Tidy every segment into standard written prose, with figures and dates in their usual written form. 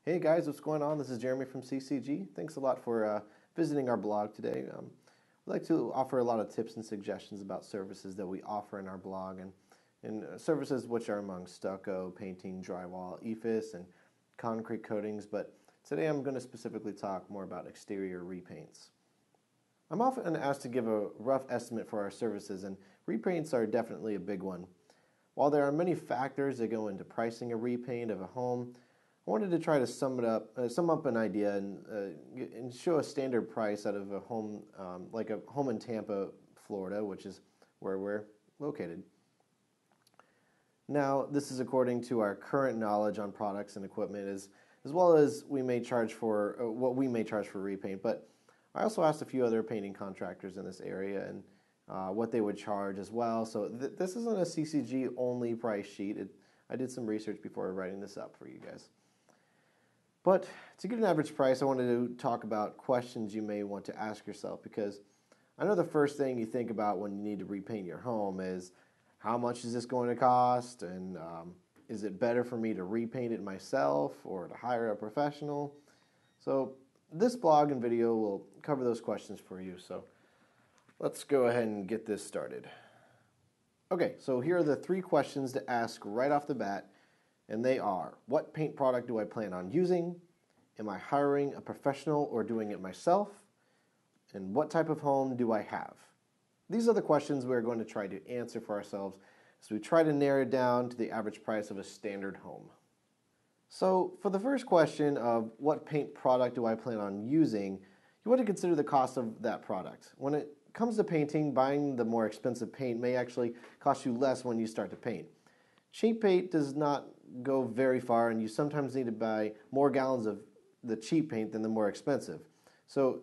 Hey guys, what's going on? This is Jeremy from CCG. Thanks a lot for visiting our blog today. We'd like to offer a lot of tips and suggestions about services that we offer in our blog and services which are among stucco, painting, drywall, EIFS, and concrete coatings. But today I'm going to specifically talk more about exterior repaints. I'm often asked to give a rough estimate for our services, and repaints are definitely a big one. While there are many factors that go into pricing a repaint of a home, I wanted to try to sum up an idea and show a standard price out of a home, like a home in Tampa, Florida, which is where we're located. Now, this is according to our current knowledge on products and equipment, as well as what we may charge for repaint. But I also asked a few other painting contractors in this area and what they would charge as well. So this isn't a CCG only price sheet. I did some research before writing this up for you guys. But to get an average price, I wanted to talk about questions you may want to ask yourself, because I know the first thing you think about when you need to repaint your home is how much is this going to cost, and is it better for me to repaint it myself or to hire a professional? So this blog and video will cover those questions for you. So let's go ahead and get this started. Okay, so here are the 3 questions to ask right off the bat. And they are: what paint product do I plan on using? Am I hiring a professional or doing it myself? And what type of home do I have? These are the questions we're going to try to answer for ourselves as we try to narrow it down to the average price of a standard home. So for the first question of what paint product do I plan on using, you want to consider the cost of that product. When it comes to painting, buying the more expensive paint may actually cost you less when you start to paint. Cheap paint does not go very far, and you sometimes need to buy more gallons of the cheap paint than the more expensive. So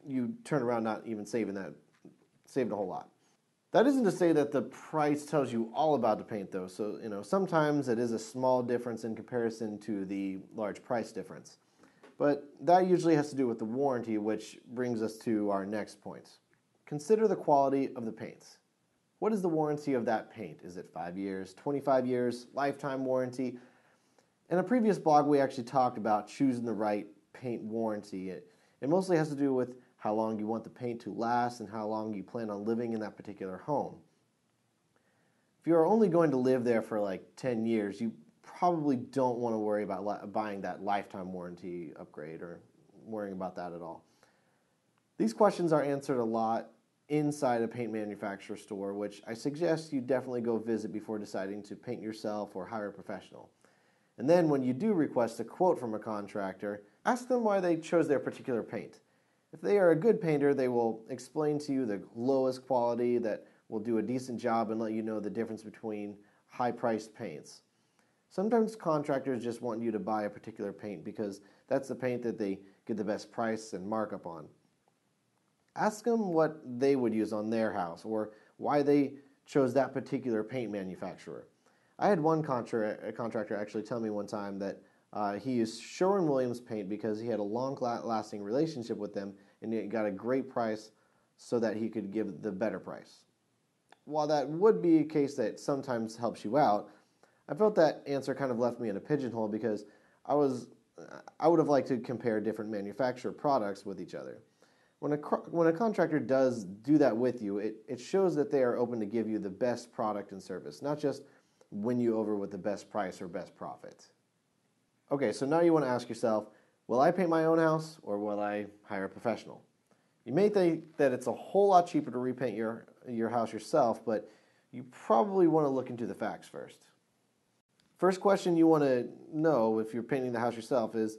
you turn around not even saving a whole lot. That isn't to say that the price tells you all about the paint, though. So sometimes it is a small difference in comparison to the large price difference. But that usually has to do with the warranty, which brings us to our next point. Consider the quality of the paints. What is the warranty of that paint? Is it 5 years, 25 years, lifetime warranty? In a previous blog, we actually talked about choosing the right paint warranty. It mostly has to do with how long you want the paint to last and how long you plan on living in that particular home. If you are only going to live there for like 10 years, you probably don't want to worry about buying that lifetime warranty upgrade or worrying about that at all. These questions are answered a lot inside a paint manufacturer store, which I suggest you definitely go visit before deciding to paint yourself or hire a professional. And then when you do request a quote from a contractor, ask them why they chose their particular paint. If they are a good painter, they will explain to you the lowest quality that will do a decent job and let you know the difference between high-priced paints. Sometimes contractors just want you to buy a particular paint because that's the paint that they get the best price and markup on. Ask them what they would use on their house or why they chose that particular paint manufacturer. I had one contractor actually tell me one time that he used Sherwin-Williams paint because he had a long-lasting relationship with them and he got a great price so that he could give the better price. While that would be a case that sometimes helps you out, I felt that answer kind of left me in a pigeonhole because I would have liked to compare different manufacturer products with each other. When a contractor does do that with you, it shows that they are open to give you the best product and service, not just win you over with the best price or best profit. Okay, so now you want to ask yourself, will I paint my own house or will I hire a professional? You may think that it's a whole lot cheaper to repaint your house yourself, but you probably want to look into the facts first. First question you want to know if you're painting the house yourself is,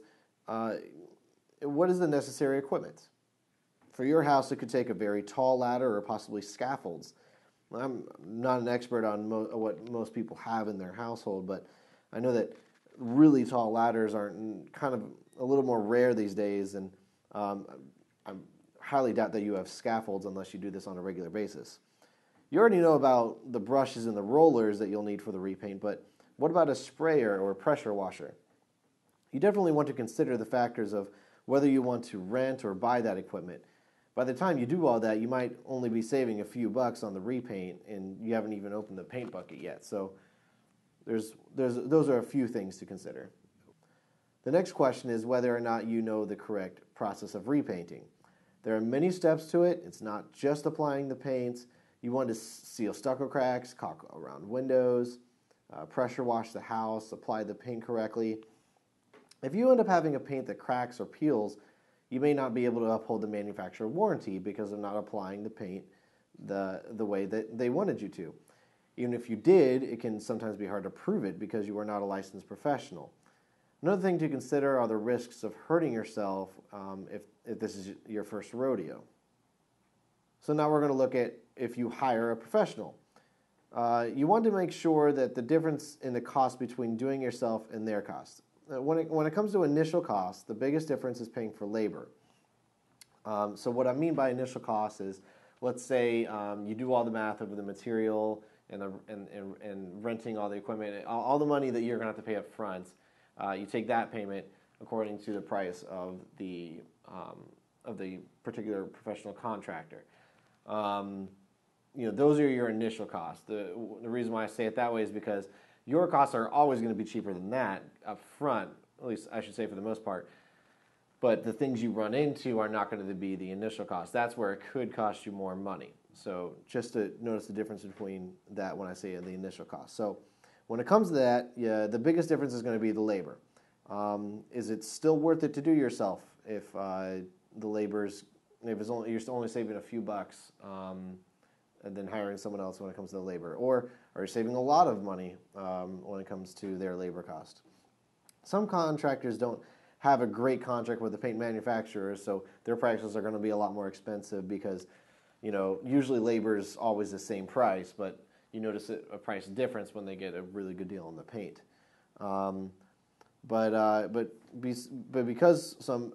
what is the necessary equipment? For your house, it could take a very tall ladder or possibly scaffolds. I'm not an expert on what most people have in their household, but I know that really tall ladders are kind of a little more rare these days, and I highly doubt that you have scaffolds unless you do this on a regular basis. You already know about the brushes and the rollers that you'll need for the repaint, but what about a sprayer or a pressure washer? You definitely want to consider the factors of whether you want to rent or buy that equipment. By the time you do all that, you might only be saving a few bucks on the repaint, and you haven't even opened the paint bucket yet. So those are a few things to consider. The next question is whether or not you know the correct process of repainting. There are many steps to it. It's not just applying the paints. You want to seal stucco cracks, caulk around windows, pressure wash the house, apply the paint correctly. If you end up having a paint that cracks or peels, you may not be able to uphold the manufacturer warranty because of not applying the paint the way that they wanted you to. Even if you did, it can sometimes be hard to prove it because you are not a licensed professional. Another thing to consider are the risks of hurting yourself if this is your first rodeo. So now we're going to look at if you hire a professional. You want to make sure that the difference in the cost between doing yourself and their cost. When it comes to initial cost, the biggest difference is paying for labor. So what I mean by initial cost is, let's say you do all the math of the material and renting all the equipment, all the money that you're going to have to pay up front. You take that payment according to the price of the particular professional contractor. Those are your initial costs. The reason why I say it that way is because your costs are always going to be cheaper than that up front, at least I should say for the most part. But the things you run into are not going to be the initial cost. That's where it could cost you more money. So just to notice the difference between that when I say the initial cost. So when it comes to that, the biggest difference is going to be the labor. Is it still worth it to do yourself if the labor's, you're only saving a few bucks and then hiring someone else when it comes to the labor? Or are you saving a lot of money when it comes to their labor cost? Some contractors don't have a great contract with the paint manufacturers, so their prices are going to be a lot more expensive because, usually labor is always the same price, but you notice a price difference when they get a really good deal on the paint. But because some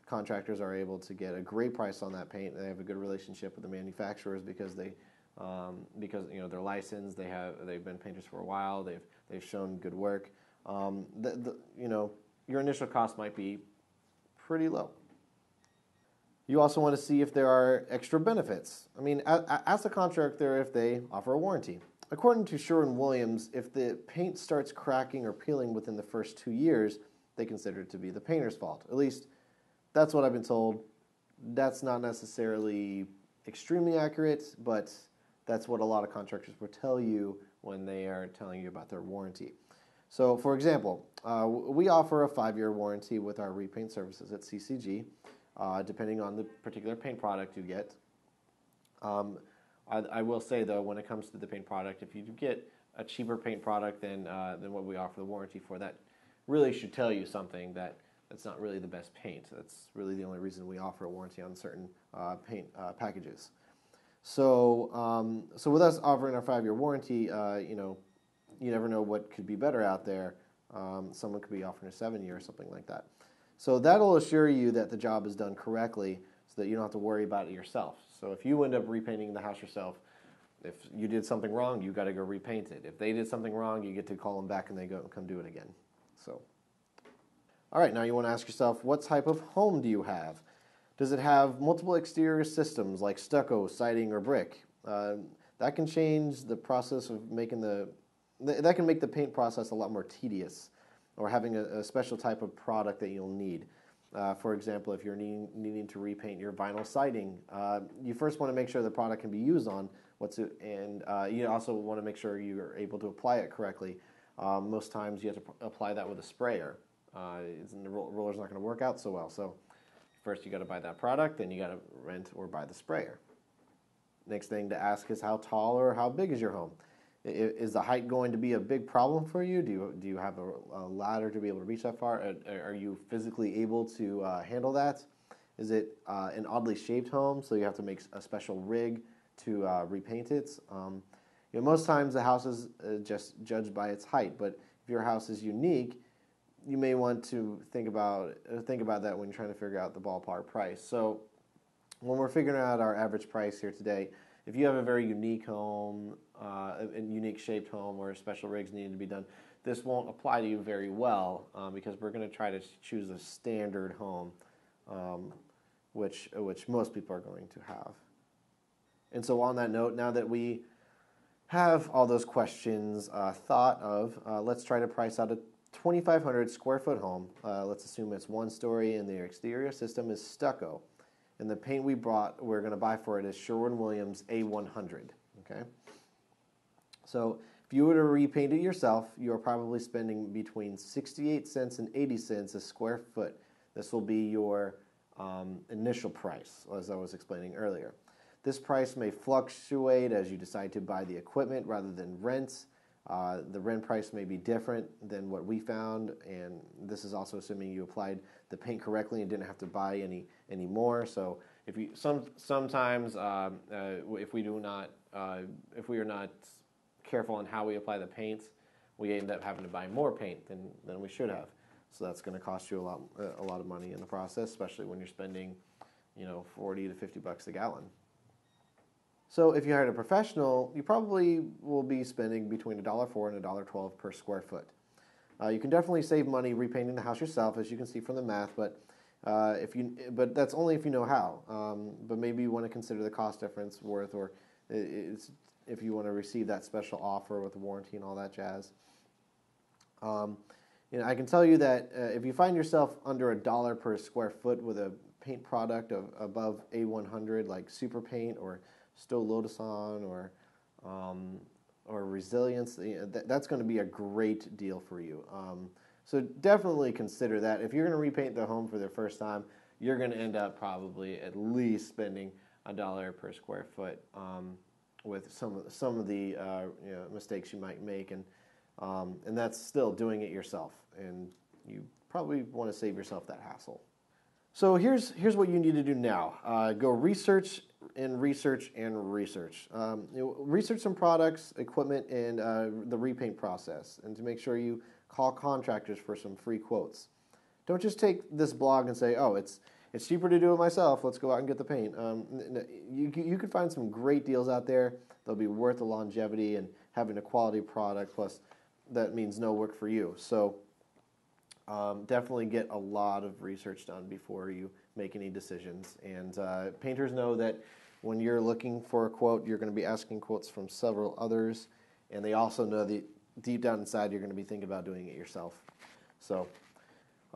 contractors are able to get a great price on that paint, they have a good relationship with the manufacturers because they're licensed, they've been painters for a while, they've shown good work. Your initial cost might be pretty low. You also want to see if there are extra benefits. Ask the contractor if they offer a warranty. According to Sherwin-Williams, if the paint starts cracking or peeling within the first 2 years, they consider it to be the painter's fault. At least that's what I've been told. That's not necessarily extremely accurate, but that's what a lot of contractors will tell you when they are telling you about their warranty. So, for example, we offer a 5-year warranty with our repaint services at CCG, depending on the particular paint product you get. I will say, though, when it comes to the paint product, if you do get a cheaper paint product than what we offer the warranty for, that really should tell you something that's not really the best paint. That's really the only reason we offer a warranty on certain paint packages. So with us offering our 5-year warranty, you never know what could be better out there. Someone could be offering a 7-year or something like that. So that'll assure you that the job is done correctly so that you don't have to worry about it yourself. So if you end up repainting the house yourself, if you did something wrong, you got to go repaint it. If they did something wrong, you get to call them back and they come do it again. So, all right, now you want to ask yourself, what type of home do you have? Does it have multiple exterior systems like stucco, siding, or brick? That can change the process of that can make the paint process a lot more tedious, or having a special type of product that you'll need. For example, if you're needing to repaint your vinyl siding, you first want to make sure the product can be used on and you also want to make sure you are able to apply it correctly. Most times you have to apply that with a sprayer. The roller's not going to work out so well. So first you got to buy that product, then you got to rent or buy the sprayer. Next thing to ask is how tall or how big is your home? Is the height going to be a big problem for you? Do you have a ladder to be able to reach that far? Are you physically able to handle that? Is it an oddly shaped home, so you have to make a special rig to repaint it? Most times the house is just judged by its height, but if your house is unique, you may want to think about that when you're trying to figure out the ballpark price. So when we're figuring out our average price here today, if you have a very unique home, a unique shaped home where special rigs need to be done, this won't apply to you very well because we're going to try to choose a standard home, which most people are going to have. And so on that note, now that we have all those questions thought of, let's try to price out a 2,500 square foot home, let's assume it's one story and the exterior system is stucco. And the paint we're going to buy for it is Sherwin-Williams A100, okay? So if you were to repaint it yourself, you're probably spending between 68 cents and 80 cents a square foot. This will be your initial price, as I was explaining earlier. This price may fluctuate as you decide to buy the equipment rather than rents. The rent price may be different than what we found, and this is also assuming you applied the paint correctly and didn't have to buy any more. So if you sometimes if we are not careful on how we apply the paints, we end up having to buy more paint than we should have. So that's going to cost you a lot of money in the process, especially when you're spending, 40 to 50 bucks a gallon. So if you hired a professional, you probably will be spending between $1.04 and $1.12 per square foot. You can definitely save money repainting the house yourself, as you can see from the math, but that's only if you know how. But maybe you want to consider the cost difference or if you want to receive that special offer with the warranty and all that jazz. I can tell you that if you find yourself under $1 per square foot with a paint product above A100, like Super Paint or Stow Lotuson or Resilience, that's going to be a great deal for you. So definitely consider that. If you're going to repaint the home for the first time, you're going to end up probably at least spending $1 per square foot with some of the mistakes you might make, and that's still doing it yourself, and you probably want to save yourself that hassle. So here's what you need to do now. Go research and research and research. Research some products, equipment, and the repaint process, and to make sure you call contractors for some free quotes. Don't just take this blog and say, oh, it's cheaper to do it myself, let's go out and get the paint. You could find some great deals out there. They'll be worth the longevity and having a quality product, plus that means no work for you. So definitely get a lot of research done before you make any decisions. And painters know that when you're looking for a quote, you're going to be asking quotes from several others, and they also know that deep down inside you're going to be thinking about doing it yourself. So,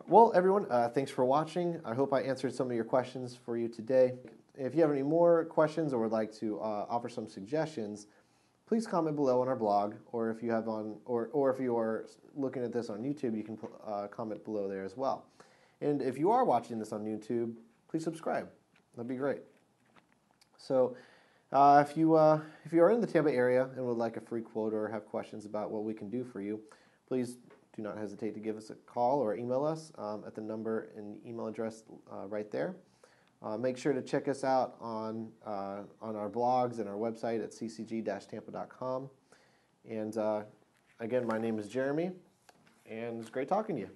well, everyone, thanks for watching. I hope I answered some of your questions for you today. If you have any more questions or would like to offer some suggestions, please comment below on our blog, or if you are looking at this on YouTube, you can comment below there as well. And if you are watching this on YouTube, please subscribe. That'd be great. So if you are in the Tampa area and would like a free quote or have questions about what we can do for you, please do not hesitate to give us a call or email us at the number and email address right there. Make sure to check us out on our blogs and our website at ccg-tampa.com. And again, my name is Jeremy, and it's great talking to you.